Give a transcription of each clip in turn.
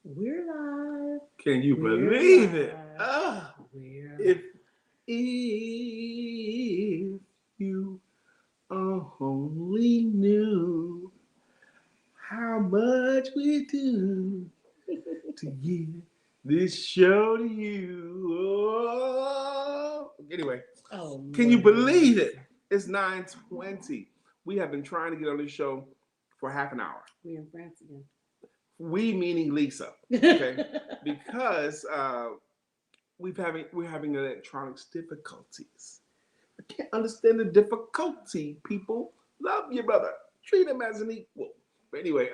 We're live. Can you We're believe it? live. We're If if you only knew how much we do to give this show to you. Oh. Anyway, oh can you Lord have believe it? mercy. It's 9:20. We have been trying to get on this show for half an hour. We're in France again. We meaning Lisa, okay? Because we're having electronics difficulties. I can't understand the difficulty, people. Love your brother. Treat him as an equal. But anyway,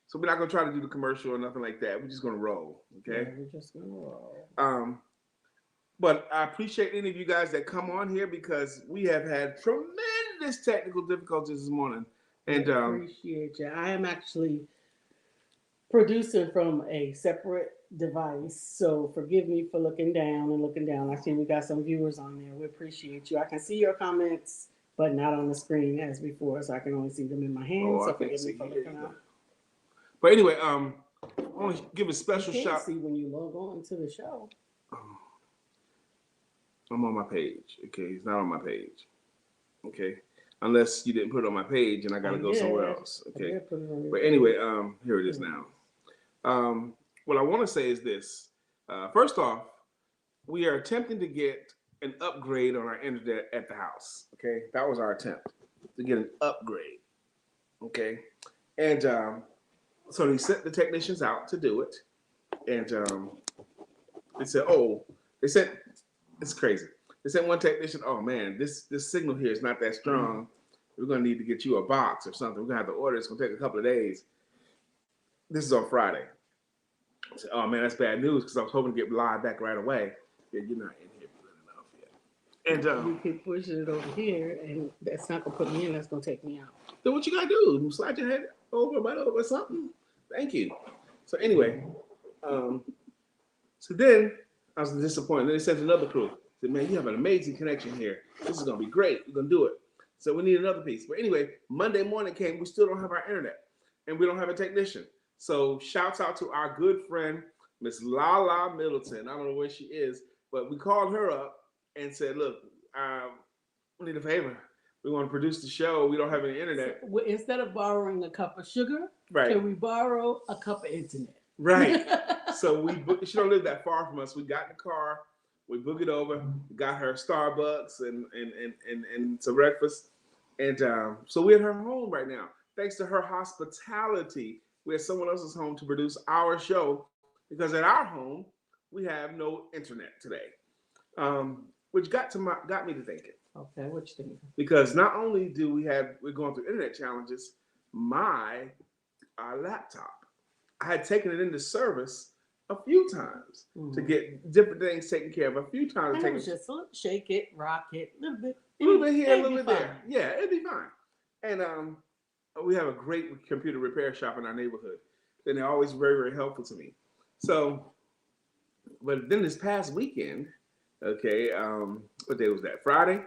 so we're not gonna try to do the commercial or nothing like that. We're just gonna roll, okay? Yeah, we're just gonna roll. But I appreciate any of you guys that come on here because we have had tremendous technical difficulties this morning. And We appreciate you. I am actually producing from a separate device, so forgive me for looking down and looking down. I see we got some viewers on there. We appreciate you. I can see your comments, but not on the screen as before, so I can only see them in my hands. oh, I So can't forgive me see for you. looking out. But anyway, I want to give a You special can shout. see when you log on to the show. I'm on my page. Okay, he's not on my page. Okay, unless you didn't put it on my page and I got to go somewhere else. Okay, but anyway, here it is now. What I want to say is this. First off, we are attempting to get an upgrade on our internet at the house. Okay, that was our attempt to get an upgrade. Okay, and so they sent the technicians out to do it, and they said, "Oh, they said it's crazy." They sent one technician, "Oh man, this signal here is not that strong. We're gonna need to get you a box or something. We're gonna have to order. It's gonna take a couple of days." This is on Friday. I said, "Oh man, that's bad news because I was hoping to get live back right away." Yeah, you're not in here good enough yet. And You keep pushing it over here, and that's not gonna put me in. That's gonna take me out. then what you gotta do? Slide your head over, right over something. Thank you. So anyway, um, so then I was disappointed. Then they sent another crew. Said, "Man, you have an amazing connection here. This is gonna be great. We're gonna do it." So we need another piece. But anyway, Monday morning came. We still don't have our internet, and we don't have a technician. So shouts out to our good friend Miss Lala Middleton. I don't know where she is, but we called her up and said, "Look, we need a favor. We want to produce the show. We don't have any internet." So, instead of borrowing a cup of sugar, Right. can we borrow a cup of internet? Right. So she don't live that far from us. We got in the car, we booked it over, got her Starbucks and some breakfast, and so we're at her home right now. Thanks to her hospitality, we're at someone else's home to produce our show because at our home we have no internet today, which got me to thinking. Okay, what you thinking? Because not only we're going through internet challenges, my laptop, I had taken it into service a few times to get different things taken care of. A few times, and it was just shake it, rock it, a little bit here, a little bit there. Yeah, it'd be fine. And we have a great computer repair shop in our neighborhood, and they're always very, very helpful to me. So, but then this past weekend, okay, what day was that? Friday.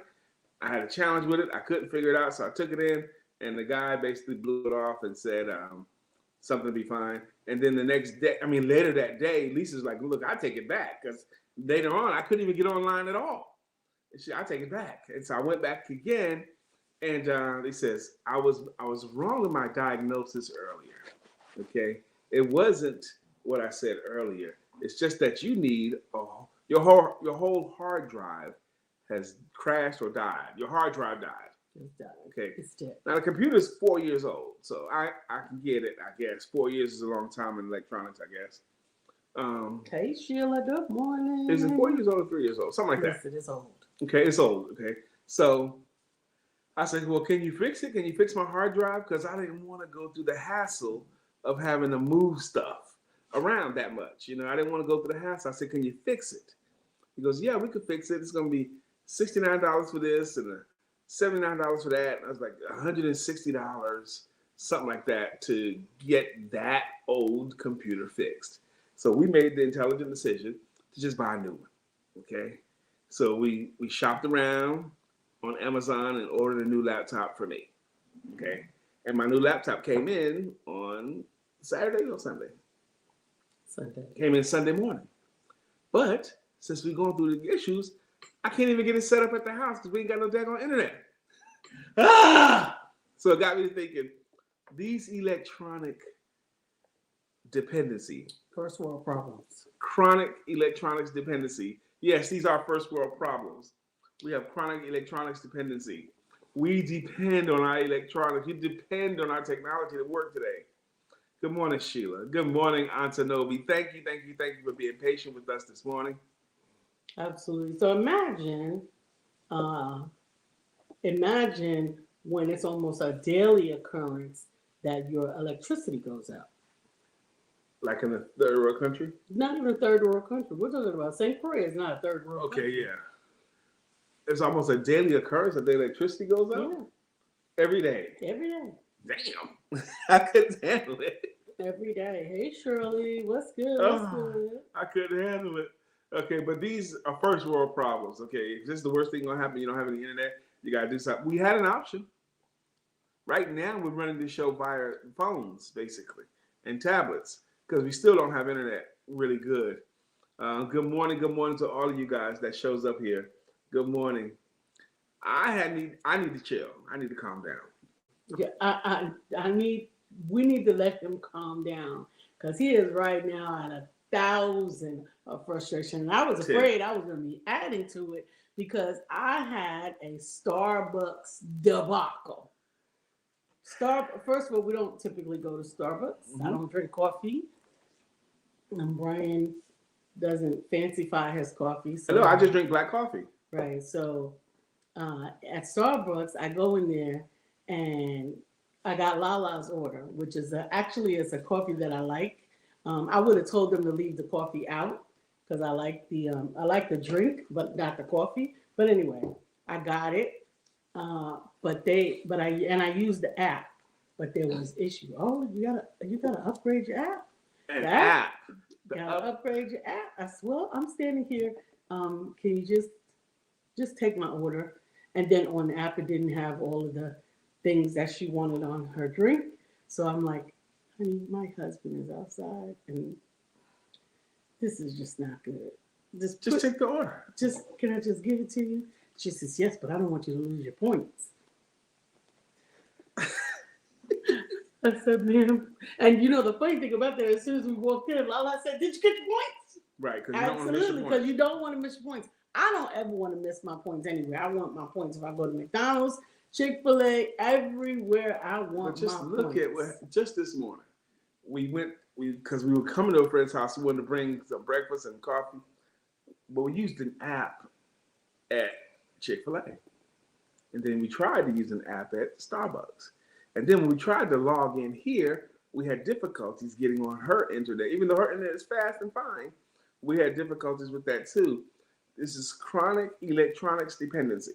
I had a challenge with it. I couldn't figure it out, so I took it in, and the guy basically blew it off and said something will be fine. And then the next day, later that day, Lisa's like, "Look, I take it back," because later on I couldn't even get online at all. I take it back, and so I went back again, and he says I was wrong in my diagnosis earlier. Okay, it wasn't what I said earlier. It's just that you need your whole hard drive has crashed or died. Your hard drive died. It's died. Okay. It's dead. Now the computer's 4 years old, so I can get it. I guess 4 years is a long time in electronics. I guess. Hey Sheila, good morning. Is it 4 years old or 3 years old? Something like yes, that. It is old. Okay, it's old. Okay, so I said, "Well, can you fix it? Can you fix my hard drive? Because I didn't want to go through the hassle of having to move stuff around that much. I didn't want to go through the hassle." I said, "Can you fix it?" He goes, "Yeah, we could fix it. It's going to be $69 for this and $79 for that." And I was like, $160, something like that, to get that old computer fixed. So we made the intelligent decision to just buy a new one. Okay. So we shopped around on Amazon and ordered a new laptop for me. Okay. And my new laptop came in on Saturday or Sunday. Came in Sunday morning. But since we're going through the issues, I can't even get it set up at the house because we ain't got no daggone internet. So it got me thinking, these electronic dependency. First world problems. Chronic electronics dependency. Yes, these are first world problems. We have chronic electronics dependency. We depend on our electronics. We depend on our technology to work today. Good morning, Sheila. Good morning, Antonovi. Thank you for being patient with us this morning. Absolutely. So imagine when it's almost a daily occurrence that your electricity goes out. Like in a third world country? Not even a third world country. We're talking about St. Croix is not a third world country. Okay, yeah. It's almost a daily occurrence that the electricity goes out? Yeah. Every day? Every day. Damn. I couldn't handle it. Every day. Hey, Shirley. What's good? What's good? I couldn't handle it. Okay, but these are first world problems. Okay, if this is the worst thing going to happen, you don't have any internet, you got to do something. We had an option. Right now, we're running this show via phones, basically, and tablets, because we still don't have internet really good. Good morning to all of you guys that shows up here. Good morning. I need to chill. I need to calm down. Yeah, we need to let him calm down because he is right now at 1,000 of frustration. And I was afraid I was going to be adding to it because I had a Starbucks debacle. First of all, we don't typically go to Starbucks. Mm-hmm. I don't drink coffee. And Brian doesn't fancify his coffee. So, no, I just drink black coffee. Right. So at Starbucks, I go in there and I got Lala's order, which is actually it's a coffee that I like. I would have told them to leave the coffee out because I like the drink, but not the coffee. But anyway, I got it. I used the app, but there was issue. Oh, you gotta upgrade your app. An app. You gotta upgrade your app. I said, well, I'm standing here. Can you just take my order? And then on the app, it didn't have all of the things that she wanted on her drink. So I'm like, honey, my husband is outside, and this is just not good. Just take the order. Can I just give it to you? She says, yes, but I don't want you to lose your points. I said, ma'am. And the funny thing about that, as soon as we walked in, Lala said, did you get your points? Right, because you don't want to miss your points. I don't ever want to miss my points anywhere. I want my points if I go to McDonald's, Chick-fil-A, everywhere I want my points. But just look at just this morning, because we were coming to a friend's house, we wanted to bring some breakfast and coffee, but we used an app at Chick-fil-A. And then we tried to use an app at Starbucks. And then when we tried to log in here, we had difficulties getting on her internet. Even though her internet is fast and fine, we had difficulties with that too. This is chronic electronics dependency.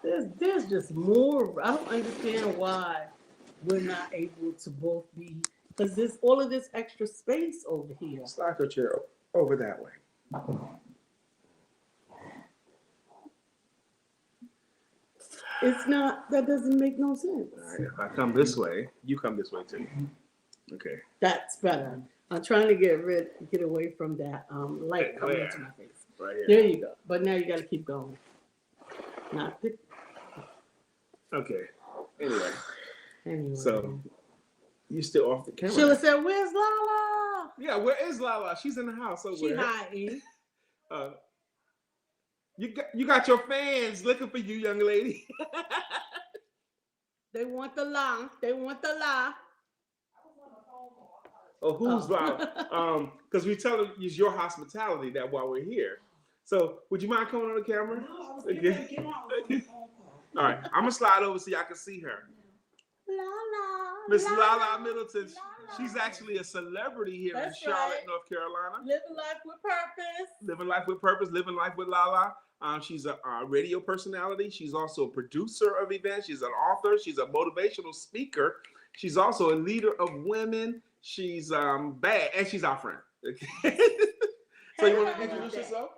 There's just more. I don't understand why we're not able to both be, because there's all of this extra space over here. Slide your chair over that way. It's not, that doesn't make no sense. All right, if I come this way, you come this way too. Okay. That's better. I'm trying to get away from that light coming into my face. Right here. There you go. But now you got to keep going. Okay. Anyway. So, you still off the camera. Sheila said, where's Lala? Yeah, where is Lala? She's in the house somewhere. She hiding. You got your fans looking for you, young lady. They want the la. Oh, who's Lala? Because we tell them use your hospitality that while we're here. So, would you mind coming on the camera? All right, I'm gonna slide over so y'all can see her. Lala. Miss Lala Middleton. She's actually a celebrity here in Charlotte, right. North Carolina. Living life with purpose. Living life with purpose. Living life with Lala. She's a radio personality. She's also a producer of events. She's an author. She's a motivational speaker. She's also a leader of women. She's bad, and she's our friend. Okay. So you want to introduce yourself?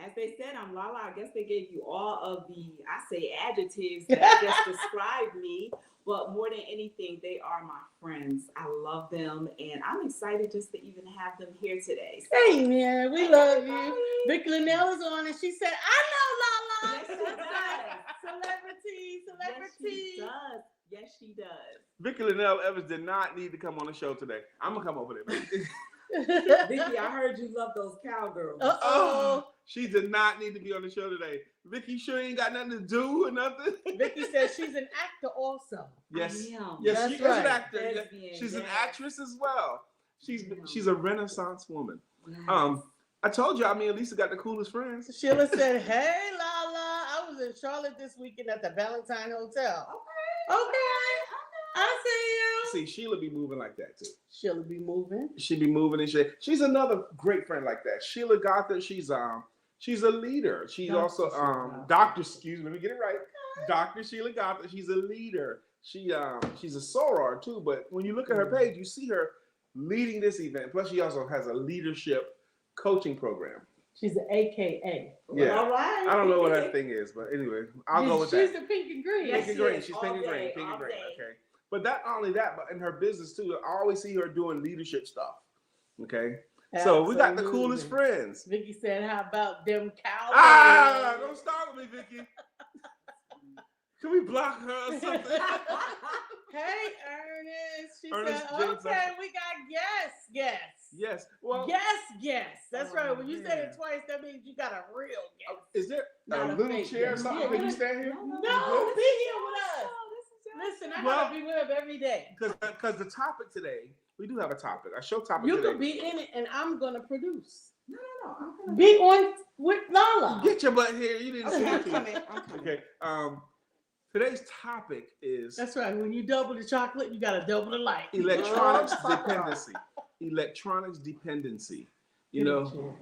As they said, I'm Lala. I guess they gave you all of the, I say, adjectives that just describe me. But more than anything, they are my friends. I love them, and I'm excited just to even have them here today. So, hey, man, we love you. Vicky Linnell is on, and she said, I know Lala. Yes, she does. Celebrity. Yes, she does. Yes, she does. Vicky Linnell Evans did not need to come on the show today. I'm going to come over there. Vicky, I heard you love those cowgirls. Oh, she did not need to be on the show today. Vicky sure ain't got nothing to do or nothing. Vicky says she's an actor also. Yes, yes, she is right. an actor. She's an actress as well. She's a Renaissance woman. Yes. I told you, me and Lisa got the coolest friends. Sheila said, "Hey, Lala, I was in Charlotte this weekend at the Valentine Hotel." Okay. I see you. See, Sheila be moving like that too. Sheila be moving. She be moving and shit. She's another great friend like that. Sheila Gothard, she's a leader. She's Dr. also Dr. Excuse me, let me get it right. Dr. Sheila Gothard. She's a leader. She's a soror too. But when you look at her page, you see her leading this event. Plus, she also has a leadership coaching program. She's an AKA. Yeah. All right. I don't know what that thing is, but anyway, I'll go with that. She's the pink and green. Pink and green. She's pink and green. Pink and green. Okay. But not only that, but in her business too, I always see her doing leadership stuff. Okay. Absolutely. So we got the coolest friends. Vicky said, "How about them cowboys?" Don't start with me, Vicky. Can we block her or something? Hey, Ernest. She said, "Okay, we got guests." Yes. Well, guests. That's right. When you said it twice, that means you got a real guest. Is there a little chair or something? Can you stand here? No, be here with us. Listen, I gotta be with him every day. Because the topic today, we do have a topic. A show topic you today. You could be in it, and I'm gonna produce. No. Be on with Lala. Get your butt here. You didn't see I'm coming. Okay. Today's topic is. That's right. When you double the chocolate, you gotta double the light. Electronics dependency. Electronics dependency. You know.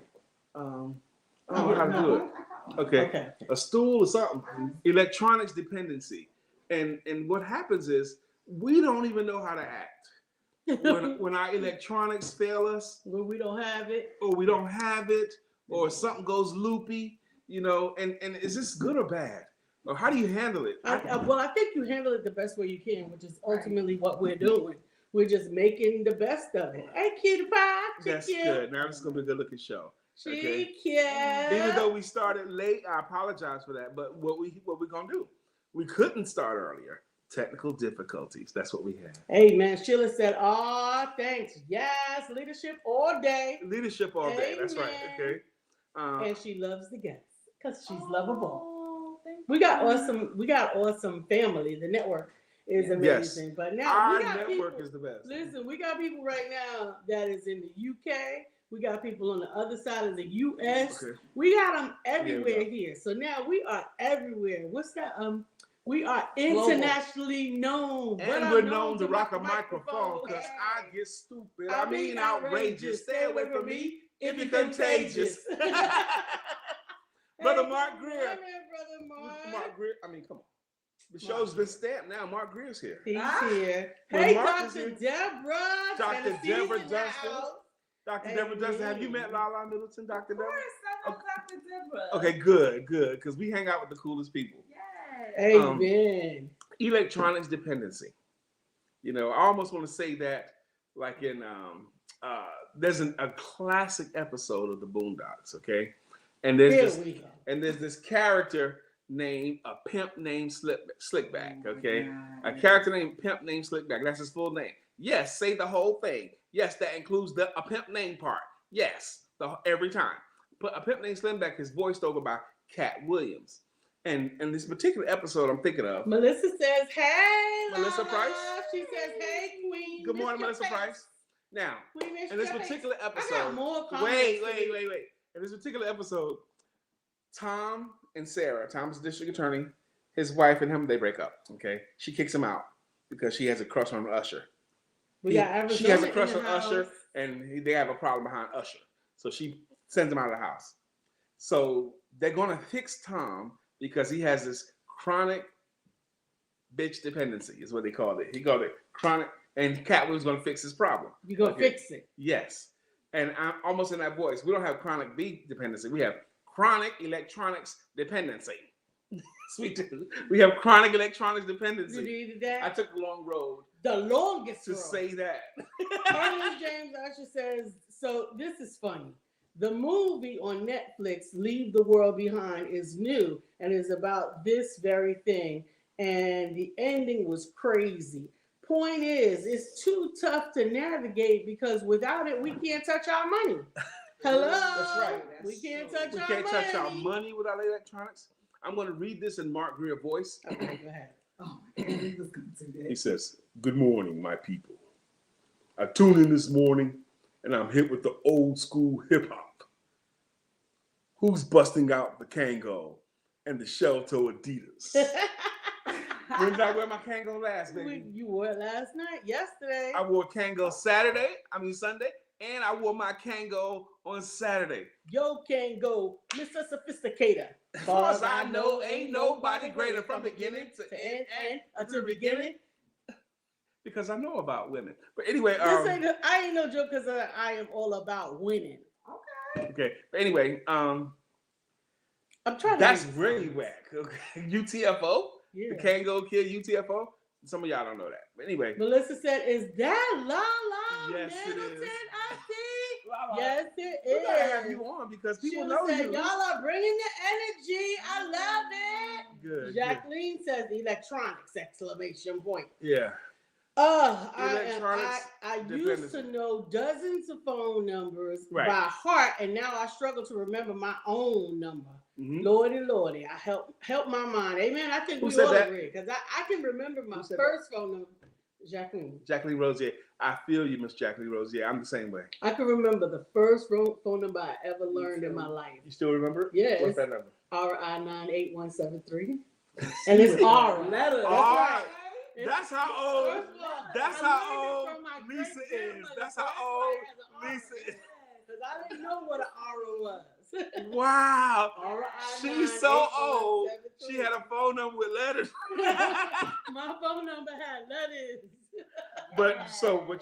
I don't know how to do it. Okay. A stool or something. Electronics dependency. And what happens is we don't even know how to act. When our electronics fail us. When we don't have it. Or something goes loopy, and is this good or bad? Or how do you handle it? I think you handle it the best way you can, which is ultimately what we're doing. We're just making the best of it. Hey, cutie pie. That's good. Now this is going to be a good looking show. Okay? Even though we started late, I apologize for that. But what we're going to do? We couldn't start earlier. Technical difficulties. That's what we had. Hey, man. Sheila said, thanks. Yes. Leadership all day. Leadership all day. That's right. Okay. And she loves the guests because she's lovable. We got awesome family. The network is amazing. Yes. But now our we got network people, is the best. Listen, we got people right now that is in the UK. We got people on the other side of the US. Okay. We got them everywhere here. So now we are everywhere. What's that? We are internationally known. And we're known to rock a microphone because I get stupid. I mean outrageous. Stay away from me if you're contagious. Brother Mark Greer. Mark Greer. I mean, come on. The show's been stamped now. Mark Greer's here. He's here. Hey, Dr. Deborah. Dr. Deborah Dustin. Dr. Deborah Dustin. Have you met Lala Middleton, Dr. Deborah? Of course, I know Dr. Deborah. Okay, good. Because we hang out with the coolest people. Yes. Amen. Electronics dependency. I almost want to say that like in, there's a classic episode of the Boondocks, okay? And there's this character named a pimp named Slickback, okay? A character named Pimp named Slickback. That's his full name. Yes, say the whole thing. Yes, that includes a pimp name part. Yes, every time. But a pimp named Slickback is voiced over by Cat Williams. And in this particular episode I'm thinking of. Melissa says, hey, Melissa Price. She says, hey, Queen. Good morning, Melissa Price. Now, in this particular episode. Wait. In this particular episode, Tom and Sarah, Tom's the district attorney, his wife and him, they break up. Okay, she kicks him out because she has a crush on Usher. She has a crush on Usher, and they have a problem behind Usher. So she sends him out of the house. So they're gonna fix Tom because he has this chronic bitch dependency, is what they called it. He called it chronic, and Cat was gonna fix his problem. You're gonna fix it. Yes. And I'm almost in that voice. We don't have chronic B dependency. We have chronic electronics dependency. Sweet. We have chronic electronics dependency. You needed that? I took the long road. The longest to road. say that. Ernest James Usher says, so this is funny. The movie on Netflix, Leave the World Behind, is new and is about this very thing. And the ending was crazy. Point is, it's too tough to navigate because without it, we can't touch our money. Hello? That's right. We can't touch We our can't money. touch our money without electronics. I'm going to read this in Mark Greer voice. Okay, go ahead. Oh my God, he was going to do that. He says, "Good morning, my people. I tune in this morning and I'm hit with the old school hip hop. Who's busting out the Kango and the shell-toe Adidas?" When did I wear my Kango last, baby? You wore it last night, yesterday. I wore Kango Sunday, and I wore my Kango on Saturday. Yo, Kango, Mr. Sophisticator. As far as I know, ain't nobody greater from beginning to end to beginning. Because I know about women. But anyway, I ain't no joke because I am all about winning. Okay. But anyway, I'm trying. That's really whack. Okay. UTFO. Yeah. The Kango Kid UTFO. Some of y'all don't know that. But anyway. Melissa said, "Is that Lala? Yes, it is. Lala. Yes, it We gotta is. have you on because people Sheila know said, you. y'all are bringing the energy. I love it. Good. Jacqueline says electronics! Exclamation point. Yeah. I used to know dozens of phone numbers by heart, and now I struggle to remember my own number. Mm-hmm. Lordy, I help my mind. Amen. I think we all agree because I can remember my first phone number. Jacqueline Rosier. I feel you, Miss Jacqueline Rosier. I'm the same way. I can remember the first phone number I ever learned in my life. You still remember it? Yeah. What's that number? RI98173. And it's Aura. That's right. That's how old. That's how old Lisa is. That's how old Lisa is. Because I didn't know what an Aura was. Wow. She's so old. She had a phone number with letters. My phone number had letters. But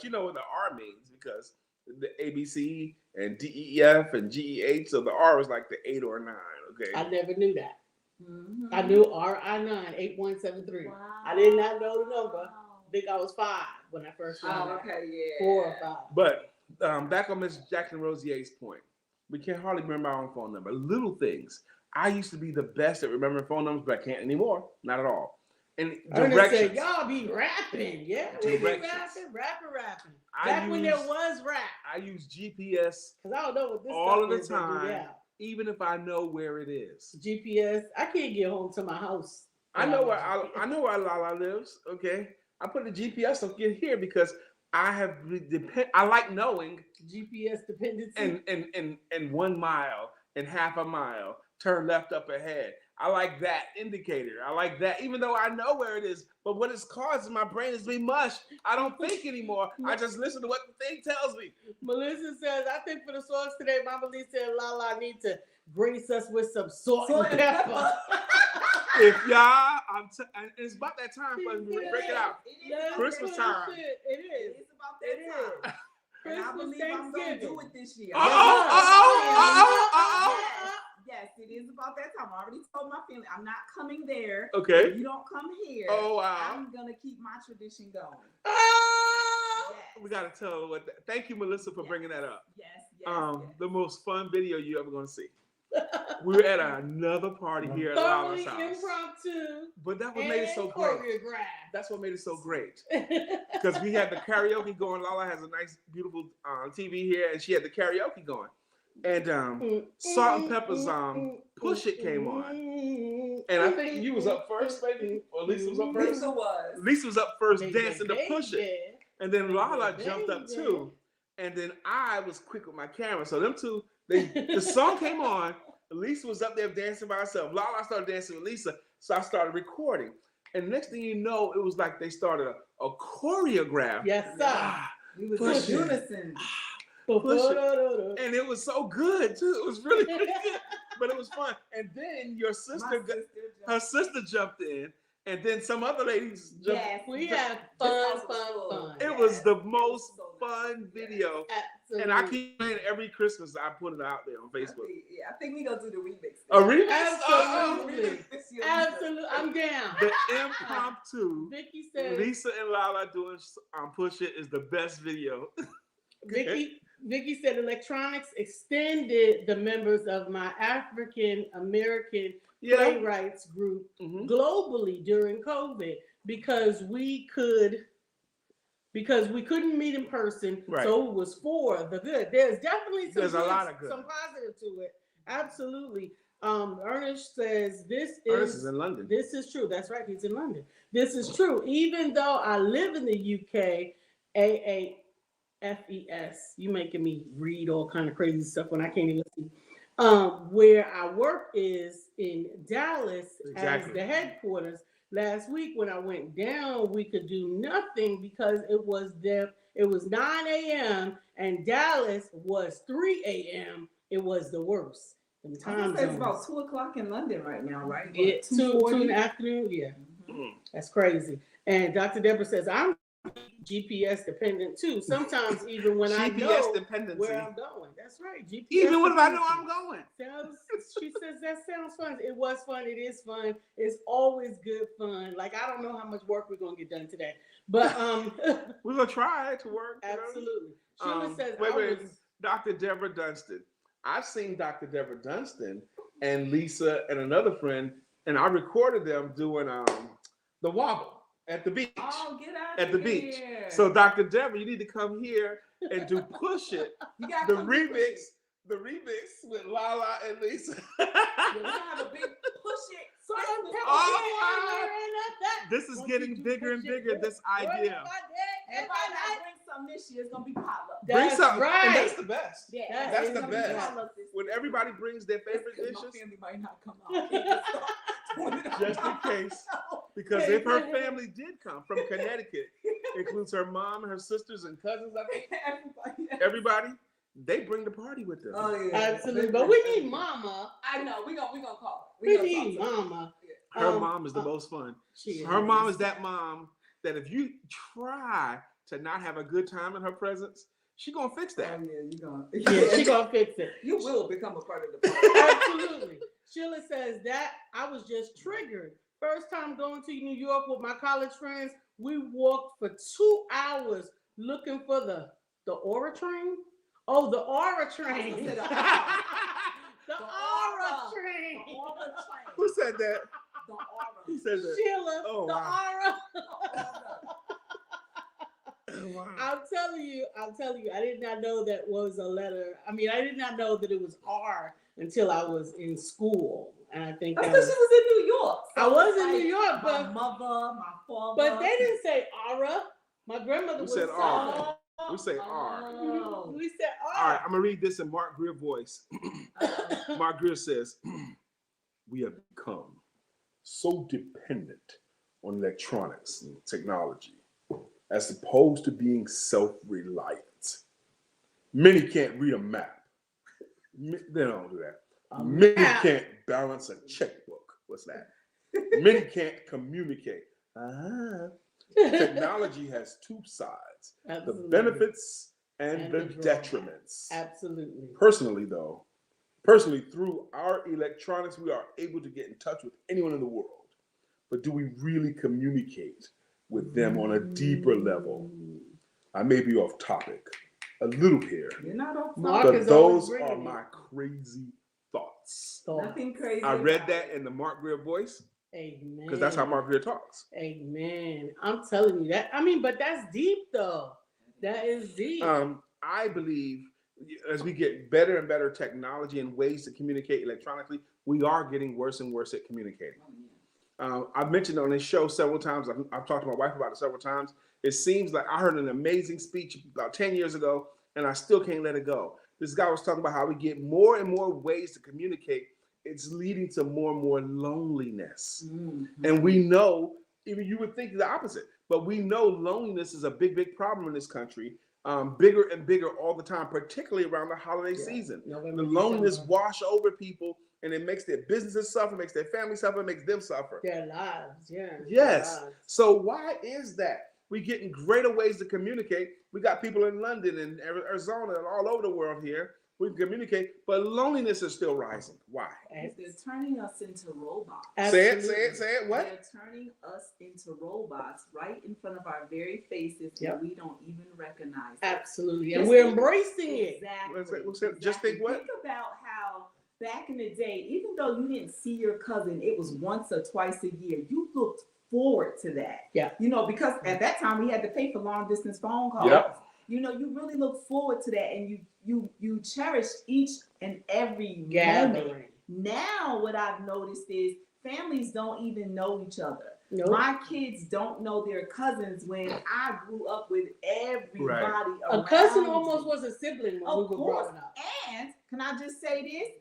you know what the R means because the ABC and DEF and GEH, so the R was like the 8 or 9. Okay. I never knew that. Mm-hmm. I knew RI98173. Wow. I did not know the number. I think I was 5 when I first found out. Okay, yeah. 4 or 5. But back on Miss Jacqueline Rosier's point, we can't hardly remember our own phone number. Little things. I used to be the best at remembering phone numbers, but I can't anymore. Not at all. And directions. Say, y'all be rapping. Yeah, we be rapping. Back when there was rap. I use GPS because I don't know what this all of the is time, even if I know where it is. GPS. I can't get home to my house. I know where Lala lives. Okay, I put the GPS up get here because I like knowing GPS dependency. And 1 mile and half a mile, turn left up ahead. I like that indicator. I like that, even though I know where it is. But what it's causing my brain is be mush. I don't think anymore. I just listen to what the thing tells me. Melissa says, I think for the sauce today, Mama Lee said Lala need to grace us with some salt and pepper. If y'all, and it's about that time for us to break it out. Christmas time. It is. It's about that time. And I believe I'm going to do it this year. Yes, it is about that time. I already told my family I'm not coming there. Okay. If you don't come here. Oh, wow. I'm going to keep my tradition going. Yes. We got to tell her thank you, Melissa, for bringing that up. Yes. The most fun video you ever going to see. We were at another party here at Lala's house. Impromptu. But that what made it so great. That's what made it so great. Because we had the karaoke going. Lala has a nice, beautiful TV here, and she had the karaoke going. And Salt and Pepper's Push It came on. And I think you was up first, maybe? Or Lisa was up first? Lisa was up first dancing to Push It. And then Lala jumped up too. And then I was quick with my camera. So them two, the song came on. Lisa was up there dancing by herself. Lala started dancing with Lisa. So I started recording. And next thing you know, it was like they started a choreograph. Yes, sir. We was in unison. And it was so good too. It was really good. But it was fun. And then your her sister jumped in, and then some other ladies jumped. Yes, we had fun. It was the most fun video. Absolutely. And I keep playing every Christmas. I put it out there on Facebook. I think we're going to do the remix. A remix? Absolutely. Absolutely. I'm down. The impromptu. Vicky says, Lisa and Lala doing Push It is the best video. Vicky said electronics extended the members of my African American playwrights group globally during COVID because we couldn't meet in person. Right. So it was for the good. There's definitely some positive to it. Absolutely. Ernest says Ernest is in London. This is true. That's right. He's in London. This is true. Even though I live in the UK, AAFES, you making me read all kind of crazy stuff when I can't even see. Where our work is in Dallas as the headquarters. Last week when I went down, we could do nothing because it was 9 a.m. and Dallas was 3 a.m. It was the worst. It's about 2 o'clock in London right now, right? Yeah, 2 in the afternoon. Yeah, that's crazy. And Dr. Deborah says I'm GPS dependent too. Sometimes even when I know where I'm going. That's right. GPS even when I know I'm going. She says that sounds fun. It was fun. It is fun. It's always good fun. Like I don't know how much work we're gonna get done today, but we're gonna try to work. Absolutely. Sheila says, wait, Dr. Deborah Dunstan. I've seen Dr. Deborah Dunstan and Lisa and another friend, and I recorded them doing the wobble. At the beach. Oh, get out at the here. beach. So Dr. Deborah, you need to come here and do Push It. The remix with Lala and Lisa. We're gonna have a big Push It. This is getting bigger and bigger. This idea. If I not bring some this year, it's gonna be potluck. Bring some, right. And that's the best. Yeah, that's the best. When everybody brings their favorite dishes. My family might not come out. Just in case. Because if her family did come from Connecticut, includes her mom and her sisters and cousins, I think. Everybody, they bring the party with them. Oh yeah, absolutely. But we need Mama. I know. We gonna call her. We need Mama. Her mom is the most fun. Her mom is that mom that if you try to not have a good time in her presence, she gonna fix that. Oh yeah, you gonna. Yeah, she gonna fix it. You will become a part of the party. Absolutely. Sheila says that I was just triggered. First time going to New York with my college friends, we walked for 2 hours looking for the Aura train. Oh, the Aura train. The Aura train. Who said that? The Aura. Who said that? Sheila. Oh, the wow. Aura. Wow. I'm telling you, I did not know that was a letter. I mean, I did not know that it was R until I was in school. And I think that's because she was in New York. So I was in New York, but my mother, my father. But they didn't say Aura. My grandmother said R. We say R. We said R. All right, I'm gonna read this in Mark Greer voice. Mark Greer says, "We have become so dependent on electronics and technology, as opposed to being self-reliant. Many can't read a map. They don't do that. Many can't balance a checkbook. What's that? Many can't communicate. Technology has two sides, the benefits and the detriments. Absolutely. Personally, through our electronics, we are able to get in touch with anyone in the world. But do we really communicate with them on a deeper level? I may be off topic a little here, You're not off but those are my crazy thoughts. Nothing crazy. I read that in the Mark Greer voice. Amen. Because that's how Mark Greer talks. Amen. I'm telling you that. I mean, but that's deep though. That is deep. I believe as we get better and better technology and ways to communicate electronically, we are getting worse and worse at communicating. I've mentioned on this show several times. I've talked to my wife about it several times. It seems like I heard an amazing speech about 10 years ago, and I still can't let it go. This guy was talking about how we get more and more ways to communicate. It's leading to more and more loneliness. Mm-hmm. And we know, even you would think the opposite, but we know loneliness is a big, big problem in this country. Bigger and bigger all the time, particularly around the holiday season. The loneliness wash over people, and it makes their businesses suffer, makes their family suffer, makes them suffer. Their lives, yeah. Yes. So why is that? We're getting greater ways to communicate. We got people in London and Arizona and all over the world here. We can communicate, but loneliness is still rising. Why? They're turning us into robots. Say it. What? They're turning us into robots right in front of our very faces, and we don't even recognize it. Absolutely, and we're embracing it. Exactly. Just think what? Think about how back in the day, even though you didn't see your cousin, it was once or twice a year. You looked forward to that. Yeah. Because at that time we had to pay for long distance phone calls. Yep. You look look forward to that, and you cherish each and every gathering. moment. Now what I've noticed is families don't even know each other. Nope. My kids don't know their cousins when I grew up with everybody around. A cousin almost was a sibling when we were course. growing up. And can I just say this?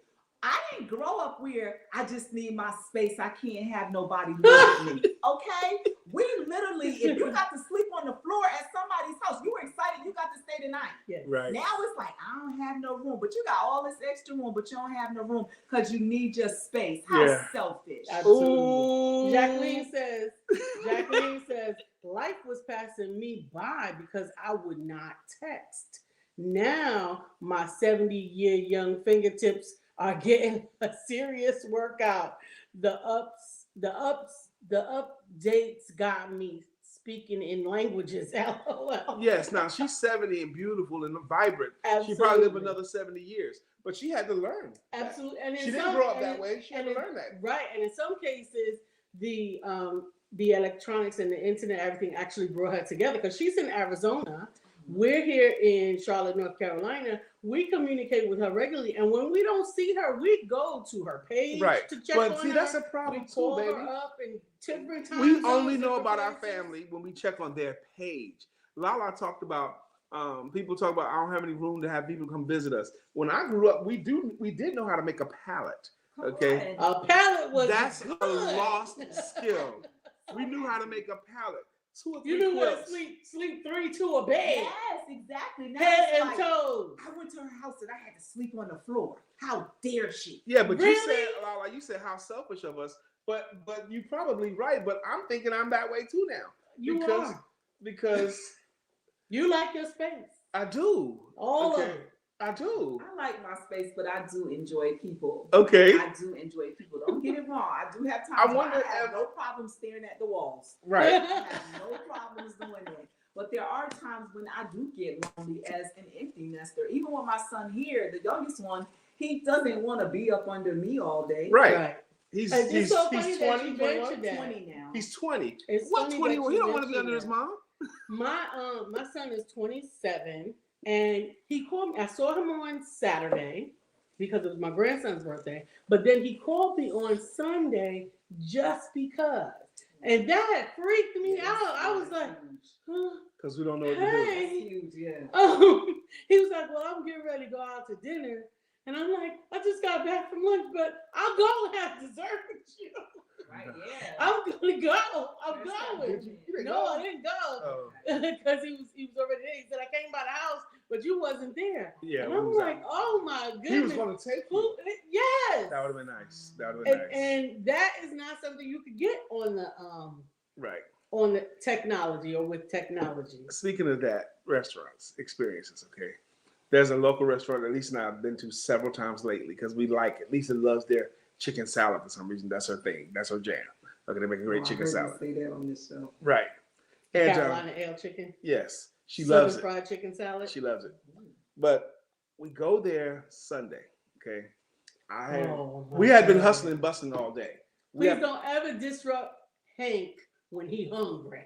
I didn't grow up where I just need my space. I can't have nobody live with me. Okay? We literally, if you got to sleep on the floor at somebody's house, you were excited you got to stay the night. Yes. Right. Now it's like, I don't have no room. But you got all this extra room, but you don't have no room because you need your space. How selfish. Absolutely. Jacqueline says, life was passing me by because I would not text. Now my 70-year young fingertips are getting a serious workout. The updates got me speaking in languages. LOL. Yes, now she's 70 and beautiful and vibrant. Absolutely. She probably live another 70 years, but she had to learn. Absolutely. And she didn't grow up that way. She had to learn that. Right. And in some cases, the electronics and the internet, everything actually brought her together because she's in Arizona. We're here in Charlotte, North Carolina. We communicate with her regularly, and when we don't see her, we go to her page to check on her. But see, that's a problem we too, call baby. her up in different times. We only know about our family when we check on their page. Lala talked about people talk about I don't have any room to have people come visit us. When I grew up, we did know how to make a palette. Okay, a palette was a lost skill. We knew how to make a palette. 2 or 3 you knew quilts. what sleep 3 to a bed. Yes, exactly. Now head and toes. I went to her house and I had to sleep on the floor. How dare she? Yeah, but really? you said, Lala, you said how selfish of us. But you're probably right. But I'm thinking I'm that way too now. Because you like your space. I do. All of it. I do. I like my space, but I do enjoy people. Okay. I do enjoy people. Don't get it wrong. I do have time. I have no problem staring at the walls. Right. I have no problems doing that. But there are times when I do get lonely as an empty nester. Even with my son here, the youngest one, he doesn't want to be up under me all day. Right. He's so funny 20, that 20 now. He's 20. It's what 21? He don't want to be under his mom. My son is 27. And he called me. I saw him on Saturday because it was my grandson's birthday. But then he called me on Sunday just because. And that freaked me out. I was like, because we don't know what to do. That's huge, yeah. He was like, well, I'm getting ready to go out to dinner. And I'm like, I just got back from lunch, but I'll go have dessert with you. Right, yeah. I'm gonna go. I'm going. You No, I didn't go because he was already there. He said I came by the house, but you wasn't there. Yeah, and I'm like, oh my goodness. He was going to take you. Yes. That would have been nice. And that is not something you could get on the on the technology or with technology. Speaking of that, restaurants experiences. Okay, there's a local restaurant that Lisa and I have been to several times lately because we like it. Lisa loves their chicken salad for some reason. That's her thing. That's her jam. Okay, they make a great chicken salad. Say that on this show. Right. And Carolina Ale chicken. Yes, she Southern loves it. Fried chicken salad. She loves it. But we go there Sunday. Okay. We had been hustling and bustling all day. Please don't ever disrupt Hank when he hungry.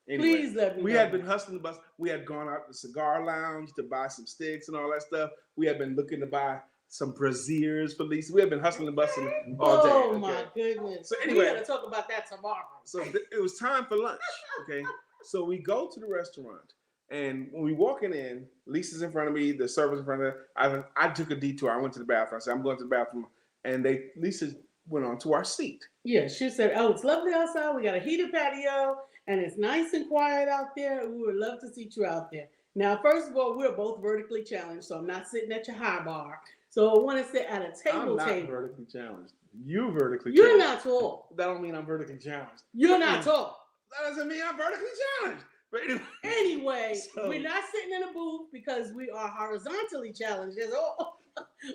Anyway, please let me. We had been hustling and bustling. We had gone out to the cigar lounge to buy some sticks and all that stuff. We had been looking to buy some braziers for Lisa. We have been hustling and bustling all day. Oh my goodness. So anyway, we gotta talk about that tomorrow. So it was time for lunch. Okay. So we go to the restaurant, and when we walking in, Lisa's in front of me, the server's in front of her. I took a detour. I went to the bathroom. I said, I'm going to the bathroom. And Lisa went on to our seat. Yeah, she said, oh, it's lovely outside. We got a heated patio, and it's nice and quiet out there. We would love to see you out there. Now, first of all, we're both vertically challenged, so I'm not sitting at your high bar. So I want to sit at a table. I'm not vertically challenged. You vertically You're challenged. not tall. That don't mean I'm vertically challenged. You're not tall. That doesn't mean I'm vertically challenged. But anyway, we're not sitting in a booth because we are horizontally challenged as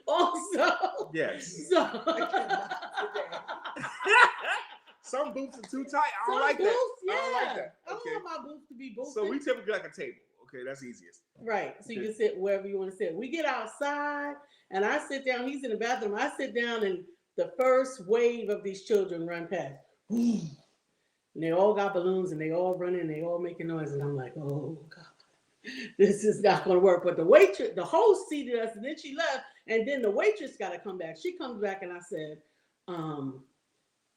also. Yes. So some booths are too tight. I don't like booths, that. Yeah. I don't like that. I don't want my booth to be booth. So we typically like a table. Okay, that's easiest. Right. So you can sit wherever you want to sit. We get outside and I sit down. He's in the bathroom. I sit down and the first wave of these children run past. And they all got balloons and they all running and they all making noise. And I'm like, oh God, this is not going to work. But the host seated us and then she left. And then the waitress got to come back. She comes back and I said,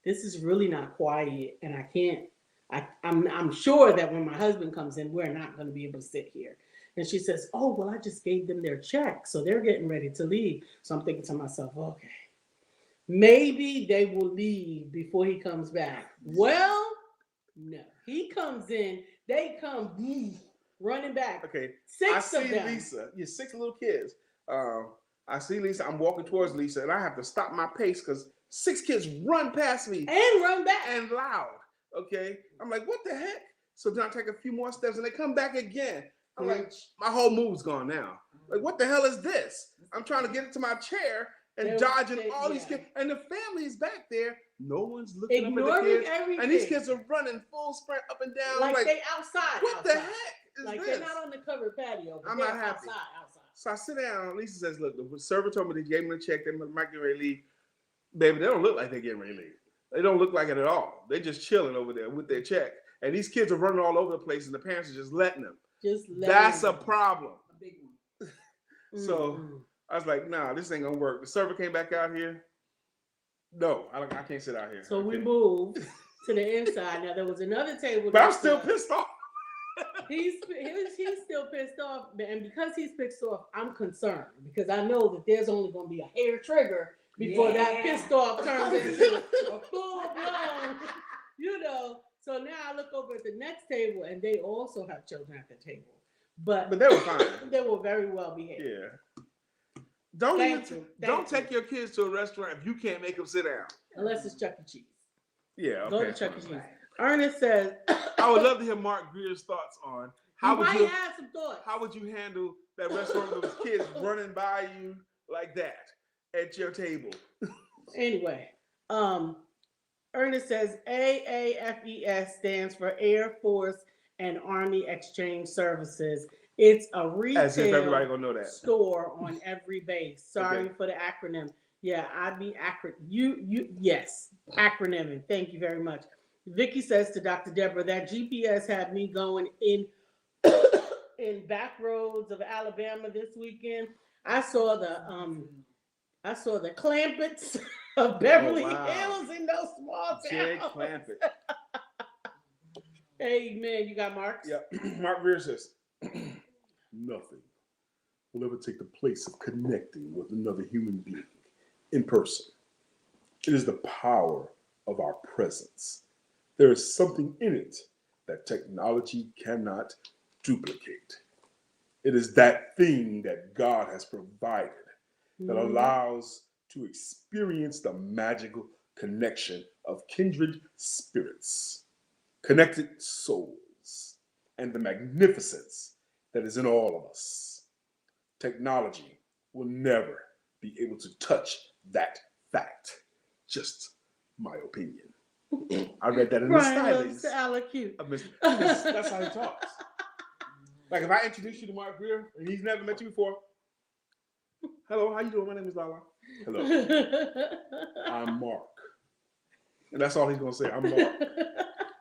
this is really not quiet. And I can't. I'm sure that when my husband comes in, we're not going to be able to sit here. And she says, oh, well, I just gave them their check. So they're getting ready to leave. So I'm thinking to myself, okay, maybe they will leave before he comes back. Well, no. He comes in, they come running back. Okay. Six I of see them. Lisa. You're 6 little kids. I see Lisa. I'm walking towards Lisa and I have to stop my pace because 6 kids run past me. And run back. And loud. Okay, I'm like, what the heck? So then I take a few more steps and they come back again. I'm like, my whole mood's gone now. Like, what the hell is this? I'm trying to get into my chair and dodging all these kids. And the family is back there. No one's looking ignoring up at the kids. Everything. And these kids are running full sprint up and down. Like they outside. What the heck is like this? They're not on the covered patio. I'm not happy. Outside. So I sit down. Lisa says, look, the server told me they gave me a check. They might get ready to leave. Baby, they don't look like they're getting ready to leave. They don't look like it at all. They're just chilling over there with their check. And these kids are running all over the place and the parents are just letting them. That's a problem. A big one. So I was like, nah, this ain't gonna work. The server came back out here. No, I can't sit out here. So we moved to the inside. Now there was another table. But I'm still pissed off. He's still pissed off. And because he's pissed off, I'm concerned. Because I know that there's only gonna be a hair trigger before that pissed off turns into a full-blown, So now I look over at the next table and they also have children at the table. But they were fine. They were very well behaved. Yeah. Don't take your kids to a restaurant if you can't make them sit down. Unless it's Chuck E. Cheese. Yeah, okay. Go to Chuck E. Cheese. Ernest says, I would love to hear Mark Greer's thoughts on how would you have some thoughts. How would you handle that restaurant with kids running by you like that at your table? Anyway, Ernest says AAFES stands for Air Force and Army Exchange Services. It's a retail As if everybody gonna know that. Store on every base. Sorry for the acronym. Yeah, I'd be yes, acronyming. Thank you very much. Vicky says to Dr. Deborah that GPS had me going in back roads of Alabama this weekend. I saw the Clampets of Beverly Hills in those small towns. Clampett. Hey man, you got Mark? Yeah. Mark Greer says, nothing will ever take the place of connecting with another human being in person. It is the power of our presence. There is something in it that technology cannot duplicate. It is that thing that God has provided that allows to experience the magical connection of kindred spirits, connected souls, and the magnificence that is in all of us. Technology will never be able to touch that fact. Just my opinion. I read that in the stylings. That's how he talks. Like if I introduce you to Mark Greer and he's never met you before. Hello, how you doing? My name is Lala. Hello. I'm Mark. And that's all he's gonna say. I'm Mark.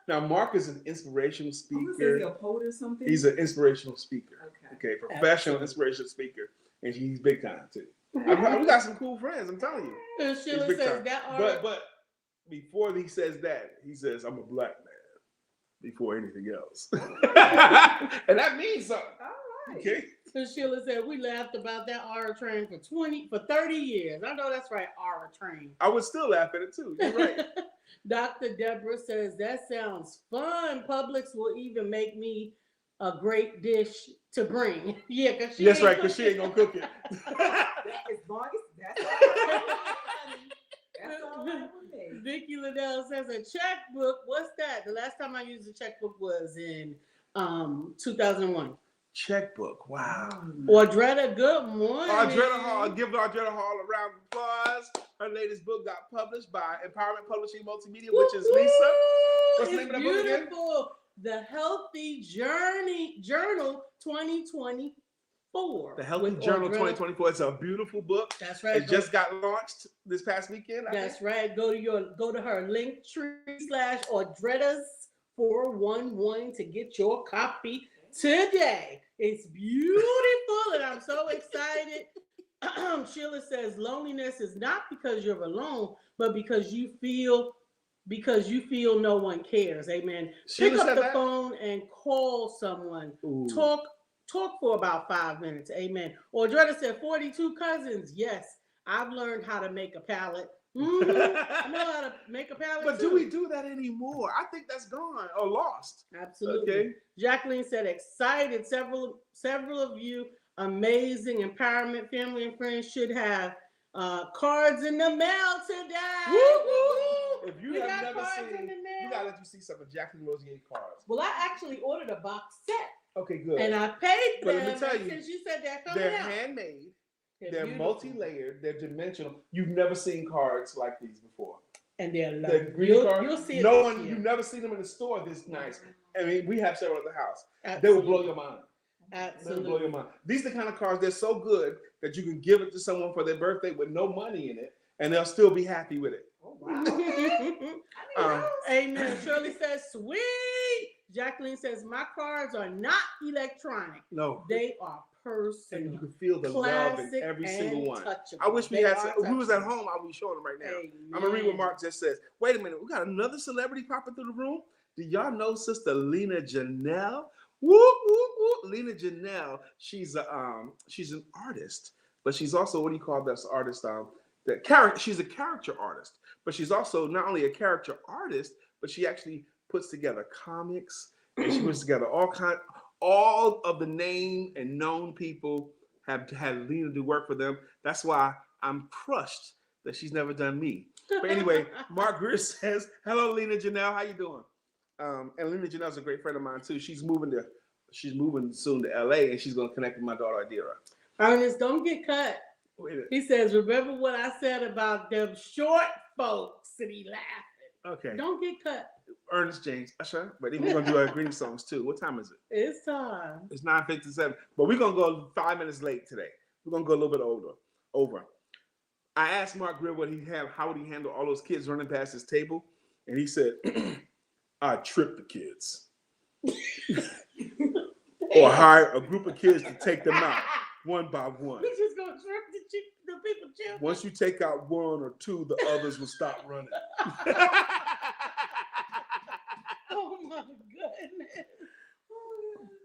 Now Mark is an inspirational speaker. Is he a poet or something? He's an inspirational speaker. Okay, professional inspirational speaker. And he's big time too. We got some cool friends, I'm telling you. And Sheila says that but before he says that, he says, I'm a black man before anything else. And that means something. All right. Okay. So Sheila said, we laughed about that Aura train for 30 years. I know that's right, Aura train. I would still laugh at it too. You're right. Dr. Deborah says, that sounds fun. Publix will even make me a great dish to bring. Yeah, because she ain't gonna cook it. Vicky Liddell says a checkbook. What's that? The last time I used a checkbook was in 2001. Checkbook. Wow. Audretta, good morning. Audretta Hall. Give Audretta Hall a round of applause. Her latest book got published by Empowerment Publishing Multimedia, which is Lisa. What's the name of that book again? The Healthy Journal 2024. The Healthy Journal 2024. It's a beautiful book. That's right. It just got launched this past weekend. That's right. Go to her Linktree/Audretta's411 to get your copy today. It's beautiful, and I'm so excited. Sheila says loneliness is not because you're alone, but because you feel no one cares. Amen. Pick up the phone and call someone. Ooh. Talk for about 5 minutes. Amen. Audretta said 42 cousins. Yes, I've learned how to make a palette. I know how to make a palette. But do we do that anymore? I think that's gone or lost. Absolutely. Okay. Jacqueline said excited. Several of you amazing empowerment family and friends should have cards in the mail today. Woo-hoo! If you have never seen, we gotta let you see some of Jacqueline Rosier cards. Well, I actually ordered a box set. Okay, good. And I paid them. But let me tell you, since you said they're handmade. They're multi-layered. They're dimensional. You've never seen cards like these before. And they're green cards. You'll see it. You've never seen them in the store this nice. I mean, we have several at the house. Absolutely. They will blow your mind. Absolutely. They will blow your mind. These are the kind of cards, they're so good that you can give it to someone for their birthday with no money in it, and they'll still be happy with it. Oh, wow. Amen. Shirley says, sweet. Jacqueline says, my cards are not electronic. No. They are personal. And you can feel the love in every single one. I wish we had some. If we was at home, I would be showing them right now. Amen. I'm going to read what Mark just says. Wait a minute. We got another celebrity popping through the room. Do y'all know Sister Lena Janelle? Whoop, whoop, whoop. Lena Janelle, she's an artist, but she's also, what do you call this artist? She's a character artist, but she's also not only a character artist, but she actually puts together comics, and she puts together all of the named and known people have had Lena do work for them. That's why I'm crushed that she's never done me. But anyway, Mark Greer says, hello, Lena Janelle, how you doing? And Lena Janelle's a great friend of mine too. She's moving soon to LA, and she's going to connect with my daughter Adira. Ernest, don't get cut. He says, remember what I said about them short folks? And he laughing. Okay. Don't get cut. Ernest James Usher, but then we're going to do our greeting songs too. What time is it? It's time. It's 9:57, but we're going to go 5 minutes late today. We're going to go a little bit over. I asked Mark Greer how would he handle all those kids running past his table, and he said, I trip the kids. Or hire a group of kids to take them out one by one. We're just going to trip the people children. Once you take out one or two, the others will stop running. Oh my goodness.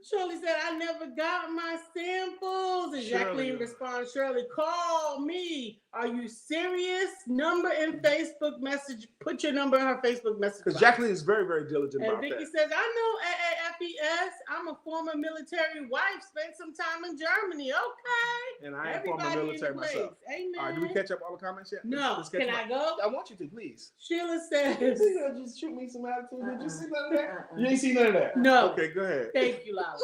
Shirley said, I never got my samples. And Jacqueline responds, Shirley, call me. Are you serious? Number in Facebook message. Put your number in her Facebook message. Because Jacqueline is very, very diligent about Vicky that. says, I know AAFES. I'm a former military wife. Spent some time in Germany. Okay. And I am former military myself. Amen. All right, do we catch up all the comments yet? No. Can I go? I want you to, please. Sheila says. Just shoot me some attitude. Did you see none of that? You ain't see none of that? No. Okay, go ahead. Thank you, Lala.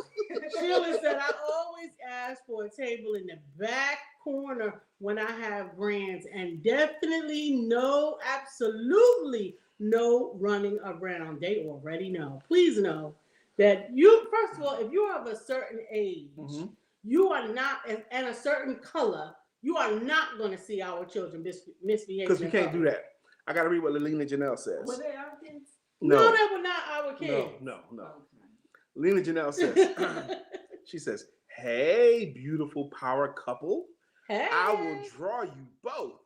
Sheila said, I always ask for a table in the back corner when I have brands, and definitely absolutely no running around. They already know. Please know that first of all, if you're of a certain age, you are not, and a certain color, you are not going to see our children misbehave. Because we can't do that. I got to read what Lena Janelle says. Were they our kids? No, they were not our kids. No. Lena Janelle says, she says, hey, beautiful power couple. Hey. I will draw you both.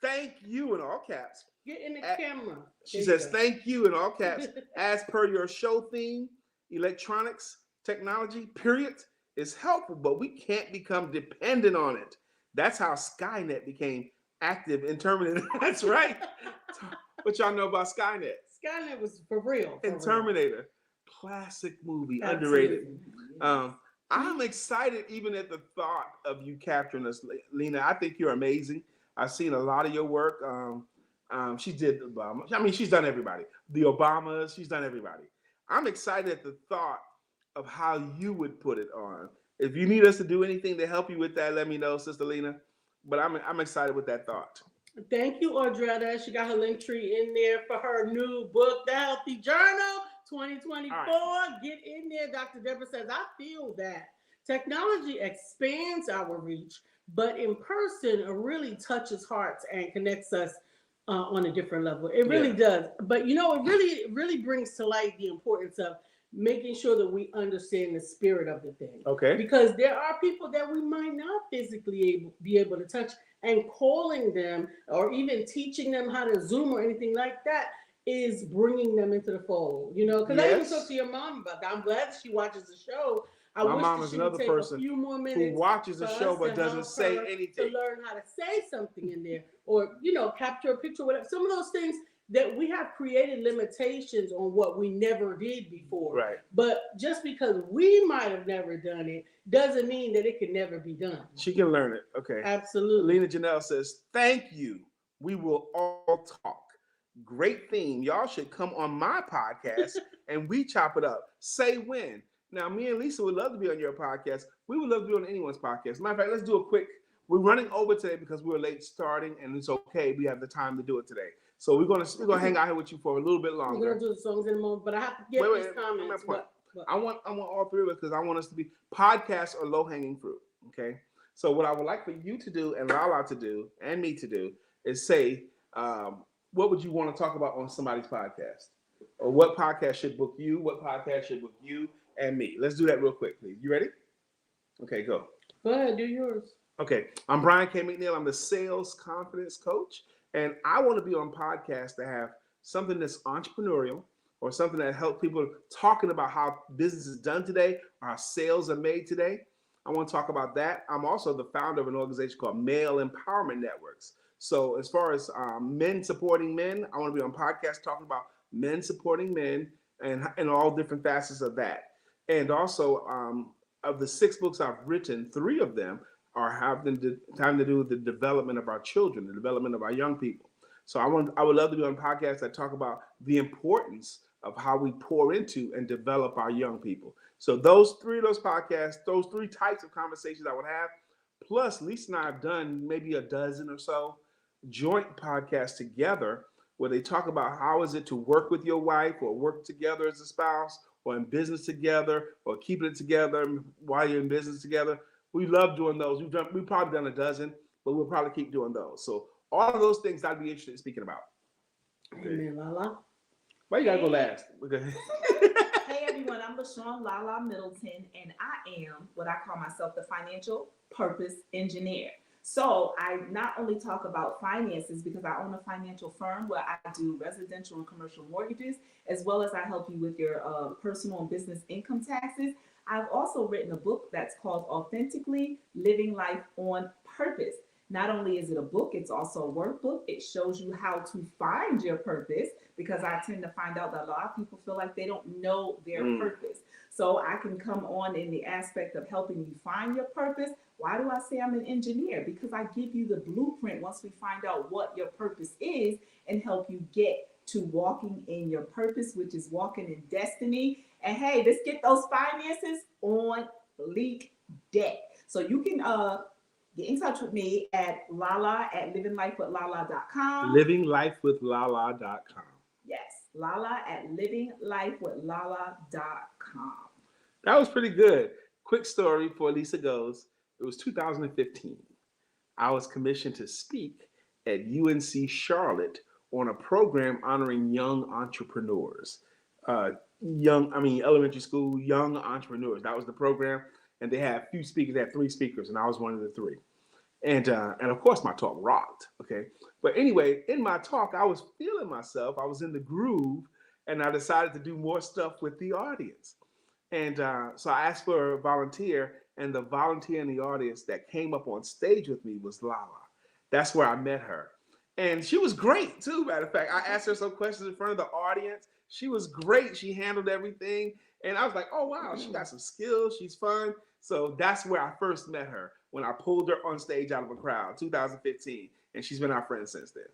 Thank you in all caps. Get in the camera. She says, thank you in all caps. As per your show theme, electronics, technology, period, is helpful, but we can't become dependent on it. That's how Skynet became active in Terminator. That's right. What y'all know about Skynet? Skynet was for real. Terminator. Classic movie, underrated. I'm excited even at the thought of you capturing us, Lena. I think you're amazing. I've seen a lot of your work. She did Obama. I mean, she's done everybody. The Obamas, she's done everybody. I'm excited at the thought of how you would put it on. If you need us to do anything to help you with that, let me know, Sister Lena. But I'm excited with that thought. Thank you, Audretta. She got her link tree in there for her new book, The Healthy Journal 2024. Right. Get in there. Dr. Deborah says, I feel that technology expands our reach, but in person, it really touches hearts and connects us on a different level. It really does. But it really brings to light the importance of making sure that we understand the spirit of the thing. Okay. Because there are people that we might not physically be able to touch, and calling them or even teaching them how to Zoom or anything like that is bringing them into the fold. Because I even talked to your mom about that. I'm glad that she watches the show. My mom is another person a few more minutes who watches the show but doesn't say anything. To learn how to say something in there, or capture a picture, whatever. Some of those things that we have created limitations on what we never did before. Right. But just because we might have never done it doesn't mean that it can never be done. She can learn it. Okay. Absolutely. Lena Janelle says, thank you. We will all talk. Great theme. Y'all should come on my podcast and we chop it up. Say when. Now, me and Lisa would love to be on your podcast. We would love to be on anyone's podcast. Matter of fact, let's do a quick. We're running over today because we were late starting, and it's okay. We have the time to do it today. So we're gonna hang out here with you for a little bit longer. We're gonna do the songs in a moment, but I have to get these comments. What? I want all three of us because I want us to be podcasts or low hanging fruit. Okay. So what I would like for you to do and Lala to do and me to do is say, what would you want to talk about on somebody's podcast, or what podcast should book you? What podcast should book you and me? Let's do that real quick, please. You ready? Okay, go. Go ahead, do yours. Okay, I'm Brian K. McNeil. I'm the sales confidence coach, and I want to be on podcasts that have something that's entrepreneurial or something that helps people talking about how business is done today or how sales are made today. I want to talk about that. I'm also the founder of an organization called Male Empowerment Networks. So as far as men supporting men, I want to be on podcasts talking about men supporting men and all different facets of that. And also, of the 6 books I've written, 3 of them are having to do with the development of our children, the development of our young people. So I would love to be on podcasts that talk about the importance of how we pour into and develop our young people. So those 3 of those podcasts, those 3 types of conversations I would have, plus Lisa and I have done maybe a dozen or so joint podcasts together where they talk about how is it to work with your wife or work together as a spouse or in business together or keeping it together while you're in business together. We love doing those. We've probably done a dozen, but we'll probably keep doing those. So all of those things I'd be interested in speaking about. Amen, Lala. Why you gotta go last? Hey everyone, I'm LaShawn Lala Middleton, and I am what I call myself the financial purpose engineer. So I not only talk about finances because I own a financial firm where I do residential and commercial mortgages, as well as I help you with your personal and business income taxes. I've also written a book that's called Authentically Living Life on Purpose. Not only is it a book, it's also a workbook. It shows you how to find your purpose, because I tend to find out that a lot of people feel like they don't know their purpose. So I can come on in the aspect of helping you find your purpose. Why do I say I'm an engineer? Because I give you the blueprint once we find out what your purpose is and help you get to walking in your purpose, which is walking in destiny. And hey, let's get those finances on fleek deck. So you can get in touch with me at lala@livinglifewithlala.com. Livinglifewithlala.com. Yes, lala@livinglifewithlala.com. That was pretty good. Quick story before Lisa goes. It was 2015. I was commissioned to speak at UNC Charlotte on a program honoring young entrepreneurs. Elementary school, young entrepreneurs. That was the program. And they had a few speakers. They had 3 speakers, and I was one of the 3. And of course, my talk rocked. Okay. But anyway, in my talk, I was feeling myself. I was in the groove, and I decided to do more stuff with the audience. And so I asked for a volunteer, and the volunteer in the audience that came up on stage with me was Lala. That's where I met her. And she was great, too, matter of fact. I asked her some questions in front of the audience. She was great. She handled everything. And I was like, oh, wow, she got some skills. She's fun. So that's where I first met her, when I pulled her on stage out of a crowd, 2015. And she's been our friend since then.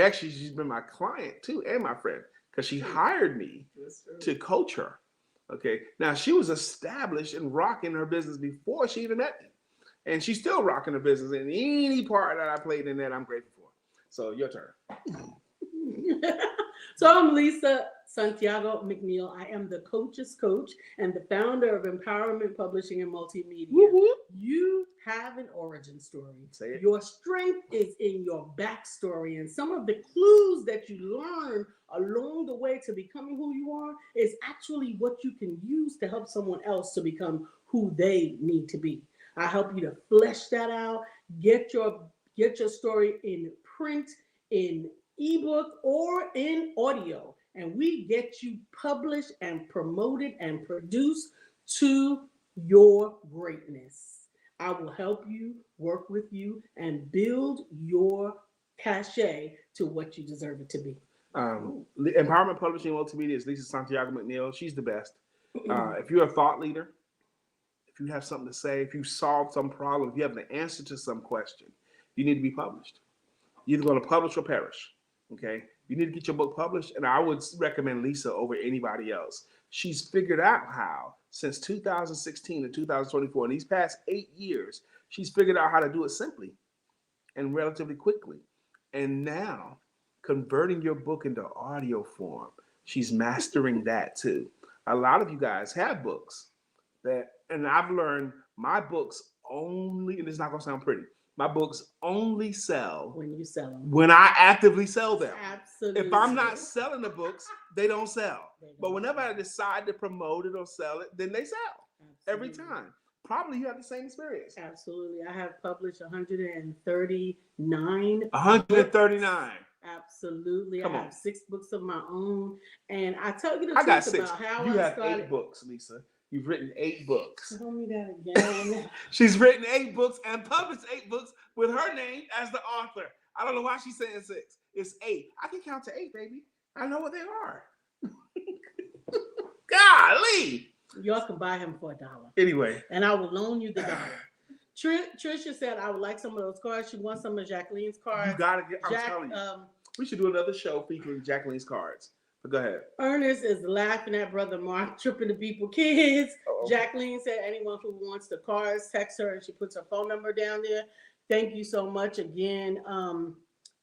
Actually, she's been my client, too, and my friend, because she hired me to coach her. Okay. Now she was established and rocking her business before she even met me. And she's still rocking her business. And any part that I played in that, I'm grateful for. So your turn. So I'm Lisa Santiago McNeil. I am the coach's coach and the founder of Empowerment Publishing and Multimedia. Woo-hoo. You have an origin story. Say it. Your strength is in your backstory, and some of the clues that you learn along the way to becoming who you are is actually what you can use to help someone else to become who they need to be. I help you to flesh that out, get your story in print, in ebook, or in audio, and we get you published and promoted and produced to your greatness. I will help you, work with you, and build your cachet to what you deserve it to be. Empowerment Publishing Multimedia is Lisa Santiago McNeil. She's the best. If you're a thought leader, if you have something to say, if you solve some problem, if you have an answer to some question, you need to be published. You're either going to publish or perish. Okay? You need to get your book published, and I would recommend Lisa over anybody else. She's figured out how, since 2016 to 2024, in these past 8 years, she's figured out how to do it simply and relatively quickly. And now, converting your book into audio form, she's mastering that too. A lot of you guys have books and I've learned my books only, and it's not going to sound pretty, my books only sell when you sell them. When I actively sell them. Absolutely. If I'm not selling the books, they don't sell. But whenever I decide to promote it or sell it, then they sell. Absolutely. Every time. Probably you have the same experience. Absolutely. I have published 139. 139. Books. Absolutely. Come I on. have 6 books of my own. And I tell you the I got truth 6. about how you I have started. 8 books, Lisa. You've written 8 books. Tell me that again. She's written 8 books and published 8 books with her name as the author. I don't know why she's saying 6. It's 8. I can count to 8, baby. I know what they are. Golly. Y'all can buy him for $1. Anyway. And I will loan you the $1. Trisha said I would like some of those cards. She wants some of Jacqueline's cards. You gotta get. I'm telling you. We should do another show featuring Jacqueline's cards. But go ahead. Ernest is laughing at Brother Mark tripping the people kids. Uh-oh. Jacqueline said anyone who wants the cards, text her, and she puts her phone number down there. Thank you so much again,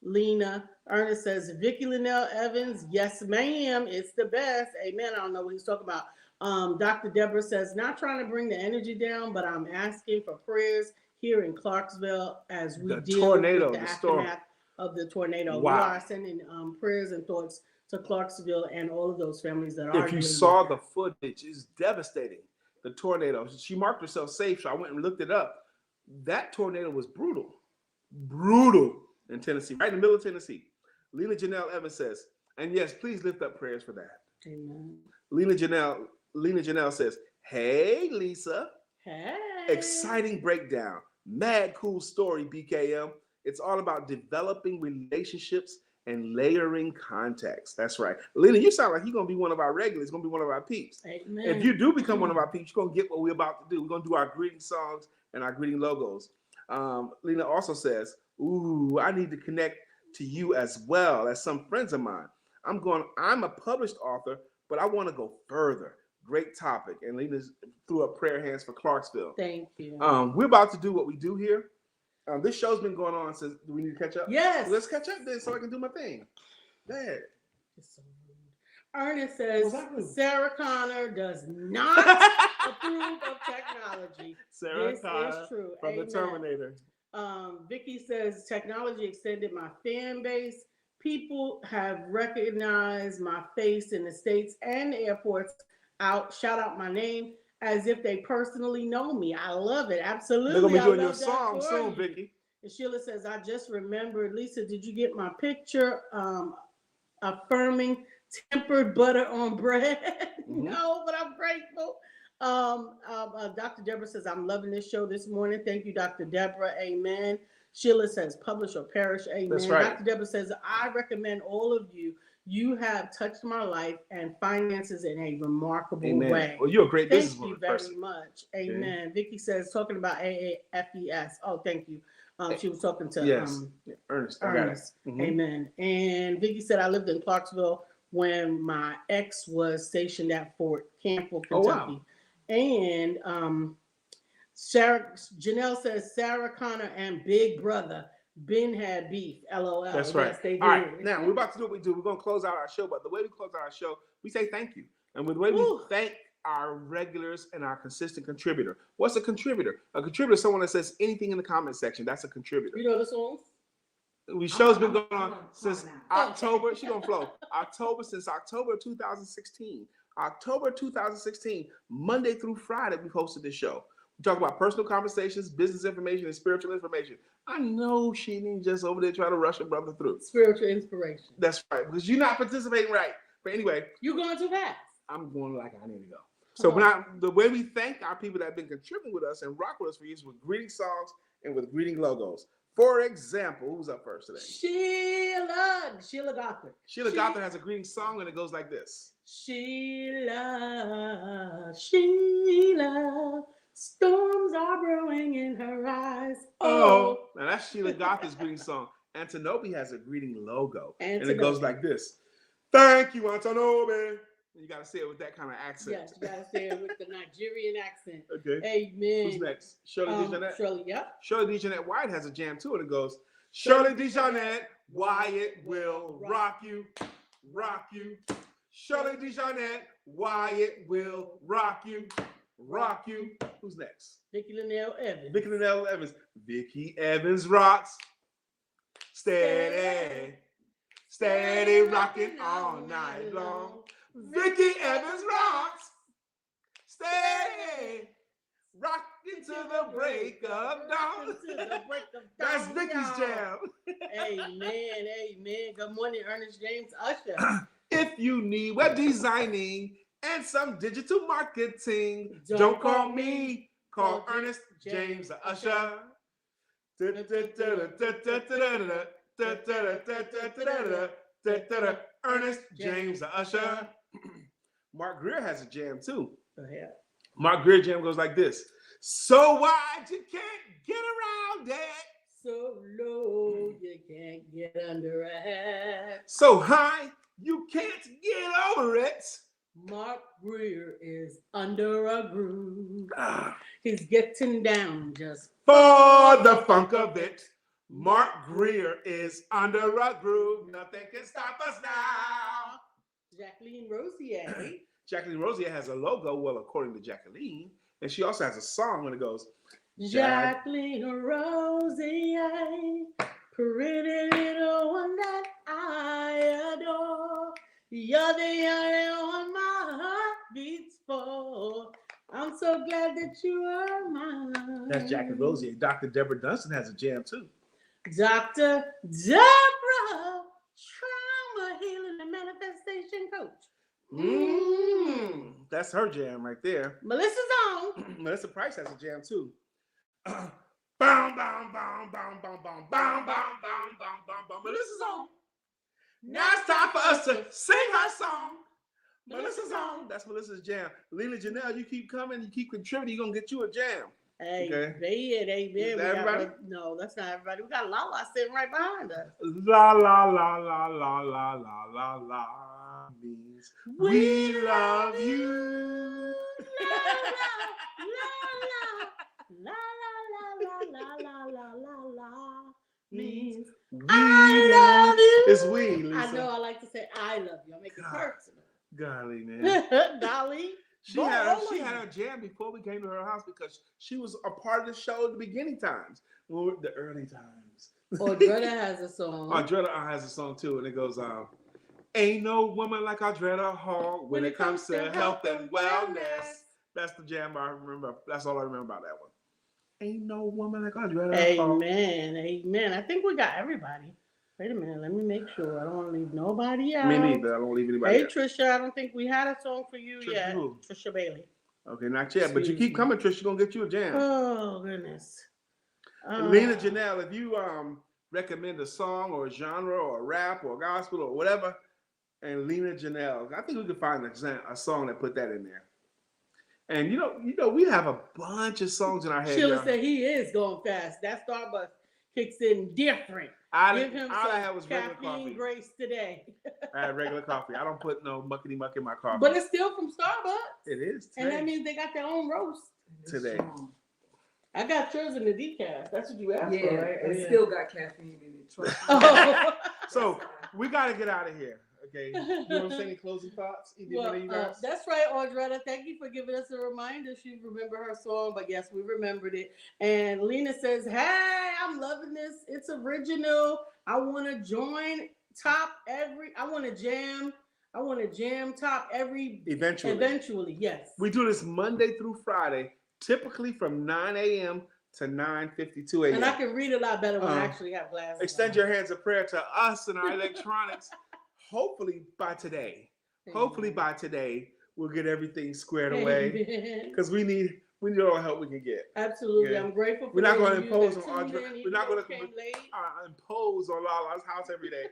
Lena. Ernest says Vicki Linnell Evans. Yes, ma'am. It's the best. Amen. I don't know what he's talking about. Dr. Deborah says, not trying to bring the energy down, but I'm asking for prayers here in Clarksville as we deal with the aftermath of the tornado. Wow. We are sending prayers and thoughts to Clarksville and all of those families that are. If you saw the footage, it's devastating. The tornado. She marked herself safe, so I went and looked it up. That tornado was brutal. Brutal in Tennessee, right in the middle of Tennessee. Lena Janelle Evans says, and yes, please lift up prayers for that. Amen. Lena Janelle says, hey, Lisa. Hey. Exciting breakdown. Mad cool story, BKM. It's all about developing relationships and layering context. That's right. Lena, you sound like you're going to be one of our regulars, going to be one of our peeps. Amen. If you do become one of our peeps, you're going to get what we're about to do. We're going to do our greeting songs and our greeting logos. Lena also says, ooh, I need to connect to you as well as some friends of mine. I'm a published author, but I want to go further. Great topic. And Lena threw up prayer hands for Clarksville. Thank you. We're about to do what we do here. This show's been going on since. Do we need to catch up? Yes. Let's catch up then so I can do my thing. Go ahead. It's so rude. Ernest says Sarah Connor does not approve of technology. Sarah this Connor is true. from Amen. the Terminator. Vicky says technology extended my fan base. People have recognized my face in the States and airports. Shout out my name as if they personally know me. I love it. Absolutely. They're gonna be doing your song soon, Vicky. And Sheila says, I just remembered. Lisa, did you get my picture? Affirming tempered butter on bread. Mm-hmm. No, but I'm grateful. Dr. Deborah says, I'm loving this show this morning. Thank you, Dr. Deborah. Amen. Sheila says, publish or perish. Amen. That's right. Dr. Deborah says, I recommend all of you. You have touched my life and finances in a remarkable way. Well, you're a great businesswoman. Thank you very much. Amen. Okay. Vicky says, talking about AAFES. Oh, thank you. She was talking to Ernest. Ernest. Mm-hmm. Amen. And Vicky said, I lived in Clarksville when my ex was stationed at Fort Campbell, Oh, Kentucky. wow. And Janelle says Sarah Connor and Big Brother Ben had beef. LOL. That's right. Yes, they did. All right, now we're about to do what we do. We're going to close out our show, but the way we close out our show, we say thank you. And with the way we thank our regulars and our consistent contributor. What's a contributor? A contributor is someone that says anything in the comment section. That's a contributor. You know the songs? Show's been going on since October. She's going to flow. Since October 2016. October 2016, Monday through Friday, we hosted this show. We talk about personal conversations, business information, and spiritual information. I know she ain't just over there trying to rush her brother through. Spiritual inspiration. That's right, because you're not participating right. But anyway. You're going too fast. I'm going like I need to go. So the way we thank our people that have been contributing with us and rock with us for years with greeting songs and with greeting logos. For example, who's up first today? Sheila Gothard. Sheila Gothard has a greeting song and it goes like this. Sheila, storms are brewing in her eyes. Oh, now that's Sheila Gothard's greeting song. Antinope has a greeting logo. And it goes like this. Thank you, Antinope. You got to say it with that kind of accent. Yes, you got to say it with the Nigerian accent. Okay. Amen. Who's next? Shirley DeJohnette? Shirley, yep. Shirley DeJohnette Wyatt has a jam too, and it goes, Shirley DeJohnette Wyatt will rock you, rock you. Shirley DeJohnette Wyatt will rock you, rock you. Who's next? Vicki Linnell Evans. Vicki Linnell Evans. Vicki Evans rocks. Steady, steady rocking all night long. Vicki Evans rocks. Steady, rocking to the break of dawn. That's Vicki's jam. Amen, amen. Good morning, Ernest James Usher. If you need web designing and some digital marketing, don't call me. Call Ernest James Usher. Ernest James Usher. Mark Greer has a jam too. Go ahead. Mark Greer jam goes like this. So wide you can't get around it. So low you can't get under it. So high you can't get over it. Mark Greer is under a groove. He's getting down just for the funk of it. Mark Greer is under a groove. Nothing can stop us now. Jacqueline Rosier. Jacqueline Rosier has a logo, well, according to Jacqueline. And she also has a song when it goes, Jacqueline Rosier, pretty little one that I adore. You're the only one my heart beats for. I'm so glad that you are mine. That's Jacqueline Rosier. Dr. Deborah Dunstan has a jam too. Dr. Deborah, trauma healing and manifestation coach. That's her jam right there. Melissa's on. Melissa Price has a jam too. Bow, bow, bow, bow, bow, bow, bow, bow, bow, bow. Melissa's on. Now it's time for us to sing her song. Melissa's on. That's Melissa's jam. Lena Janelle, you keep coming, you keep contributing, you're going to get you a jam. Hey, okay. Is that everybody? No, that's not everybody. We got Lala sitting right behind us. La, la, la, la, la, la, la, la, la. Means we love you. La, la, la, la, la, la, la, la, la. Means I love you. It's we, Lisa. I know I like to say I love you. I make it personal. Golly, man. Golly. She had her jam before we came to her house because she was a part of the show at the beginning times, the early times. Audretta has a song. Audretta has a song too, and it goes, ain't no woman like Audretta Hall when it comes to health and wellness. That's the jam I remember. That's all I remember about that one. Ain't no woman like Audretta Hall. Amen, amen. I think we got everybody. Wait a minute, let me make sure. I don't want to leave nobody out. Me neither. I don't leave anybody out. Hey, Trisha, I don't think we had a song for you yet. Who? Trisha Bailey. Okay, not yet. But you keep coming, Trisha. She's going to get you a jam. Oh, goodness. Lena Janelle, if you recommend a song or a genre or a rap or a gospel or whatever, and Lena Janelle, I think we could find a song that put that in there. And, you know, we have a bunch of songs in our head. Sheila said he is going fast. That Starbucks kicks in different. Give him all I some had was regular caffeine coffee. grace today. I had regular coffee. I don't put no muckety muck in my coffee. But it's still from Starbucks. It is today. And that means they got their own roast Today. I got yours in the decaf. That's what you asked for, right? It still got caffeine in it. Oh. So we got to get out of here. Okay. You want to say any closing thoughts? Well, that's right, Audretta. Thank you for giving us a reminder. She remembered her song, but yes, we remembered it. And Lena says, "Hey, I'm loving this. It's original. I want to join top every. I want to jam top every. Eventually, yes. We do this Monday through Friday, typically from 9 a.m. to 9:52 a.m. And I can read a lot better when I actually have glasses. Extend your hands of prayer to us and our electronics. Hopefully by today, we'll get everything squared away because we need all the help we can get. Absolutely, okay? I'm grateful for We're not going to impose on Audrey. We're not going to impose on Lala's house every day.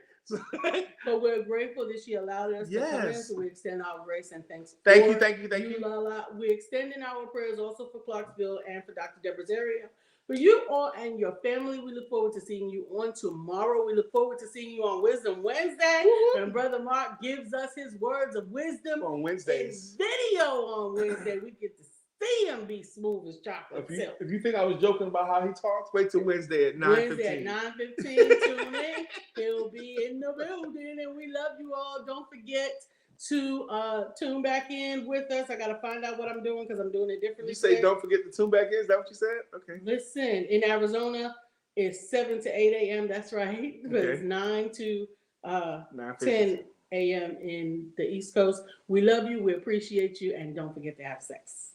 But we're grateful that she allowed us to come in, so we extend our grace and thanks. Thank you, Lala. We're extending our prayers also for Clarksville and for Dr. Deborah's area. For you all and your family, we look forward to seeing you on tomorrow. We look forward to seeing you on Wisdom Wednesday. And Brother Mark gives us his words of wisdom on Wednesdays. Video on Wednesday. We get to see him be smooth as chocolate. If you think I was joking about how he talks, wait till Wednesday at 9:15. Wednesday at 9:15, tune in. He'll be in the building, and we love you all. Don't forget to tune back in with us. I got to find out what I'm doing because I'm doing it differently. You say don't forget to tune back in? Is that what you said? Okay. Listen, in Arizona, it's 7 to 8 a.m. That's right. But it's 9 to 10 a.m. in the East Coast. We love you. We appreciate you. And don't forget to have sex.